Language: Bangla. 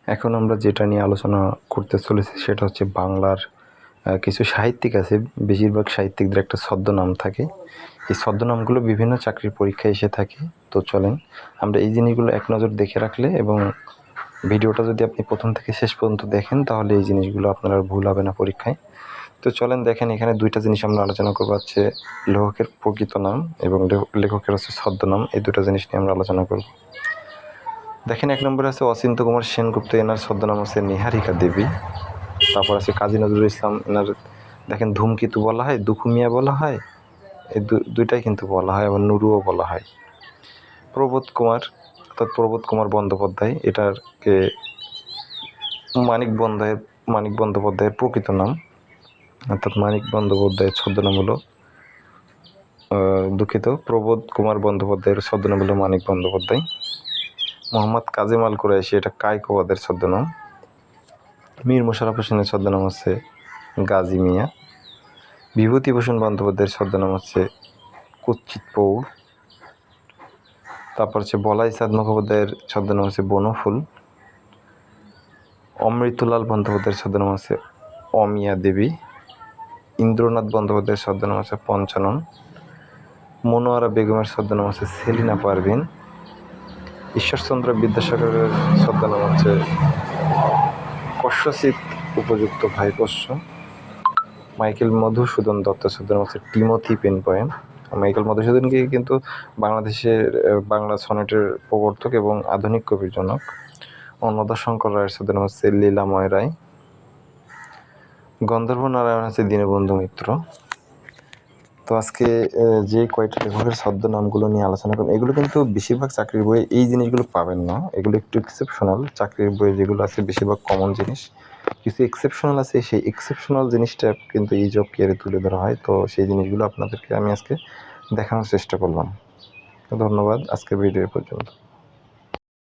এখন আমরা যেটা নিয়ে আলোচনা করতে চলেছি সেটা হচ্ছে বাংলার কিছু সাহিত্যিক আছে, বেশিরভাগ সাহিত্যিকদের একটা ছদ্মনাম থাকে। এই ছদ্মনামগুলো বিভিন্ন চাকরির পরীক্ষায় এসে থাকে। তো চলেন আমরা এই জিনিসগুলো এক নজর দেখে রাখলে এবং ভিডিওটা যদি আপনি প্রথম থেকে শেষ পর্যন্ত দেখেন তাহলে এই জিনিসগুলো আপনার আর ভুল হবে না পরীক্ষায়। তো চলেন দেখেন, এখানে দুইটা জিনিস আমরা আলোচনা করবো, হচ্ছে লেখকের প্রকৃত নাম এবং লেখকের হচ্ছে ছদ্মনাম। এই দুটো জিনিস নিয়ে আমরা আলোচনা করব। দেখেন, 1 নম্বরে আছে অচিন্ত্য কুমার সেনগুপ্ত, এনার ছদ্মনাম হচ্ছে নিহারিকা দেবী। তারপর আছে কাজী নজরুল ইসলাম, এনার দেখেন ধূমকেতু বলা হয়, দুখুমিয়া বলা হয়, এই দুইটাই কিন্তু বলা হয়, আবার নুরুও বলা হয়। প্রবোধ কুমার অর্থাৎ প্রবোধ কুমার বন্দ্যোপাধ্যায়, এটাকে মানিক বন্দ্যোপাধ্যায়ের প্রকৃত নাম, অর্থাৎ মানিক বন্দ্যোপাধ্যায়ের ছদ্মনাম হলো প্রবোধ কুমার বন্দ্যোপাধ্যায়ের ছদ্মনাম হলো মানিক বন্দ্যোপাধ্যায়। মোহাম্মদ কাজেম আল কুরাইশি, এটা কায়কোবাদের ছদ্মনাম। মীর মোশাররফ হোসেনের ছদ্মনাম হচ্ছে গাজী মিয়া। বিভূতিভূষণ বন্দ্যোপাধ্যায়ের ছদ্মনাম হচ্ছে কুৎসিত পৌর। তারপর হচ্ছে বলাই চাঁদ মুখোপাধ্যায়ের ছদ্মনাম হচ্ছে বনফুল। অমৃতলাল বন্দ্যোপাধ্যায়ের ছদ্মনাম হচ্ছে অমিয়া দেবী। ইন্দ্রনাথ বন্দ্যোপাধ্যায়ের ছদ্মনাম হচ্ছে পঞ্চানন। মনোয়ারা বেগমের ছদ্মনাম হচ্ছে সেলিনা পারভিন। ঈশ্বরচন্দ্র বিদ্যাসাগরের ছদ্মনাম হচ্ছে কস্যচিৎ উপযুক্ত ভাই কস্য। মাইকেল মধুসূদন দত্তের ছদ্মনাম হচ্ছে টিমোথি পেনপয়েম। মাইকেল মধুসূদনকে কিন্তু বাংলাদেশের বাংলা সনেটের প্রবর্তক এবং আধুনিক কবির জনক। অন্নদাশঙ্কর রায়ের ছদ্মনাম হচ্ছে লীলাময় রায়। গন্ধর্ব নারায়ণ হচ্ছে দীনবন্ধু মিত্র। তো আজকে যে কয়টা লেখকের ছদ্মনামগুলো নিয়ে আলোচনা করুন, এগুলো কিন্তু বেশিরভাগ চাকরির বইয়ে এই জিনিসগুলো পাবেন না, এগুলো একটু এক্সেপশনাল। চাকরির বইয়ে যেগুলো আছে বেশিরভাগ কমন জিনিস, কিছু এক্সেপশনাল আছে, সেই এক্সেপশনাল জিনিসটা কিন্তু এই জব কেয়ারে তুলে ধরা হয়। তো সেই জিনিসগুলো আপনাদেরকে আমি আজকে দেখানোর চেষ্টা করলাম। ধন্যবাদ, আজকের ভিডিও পর্যন্ত।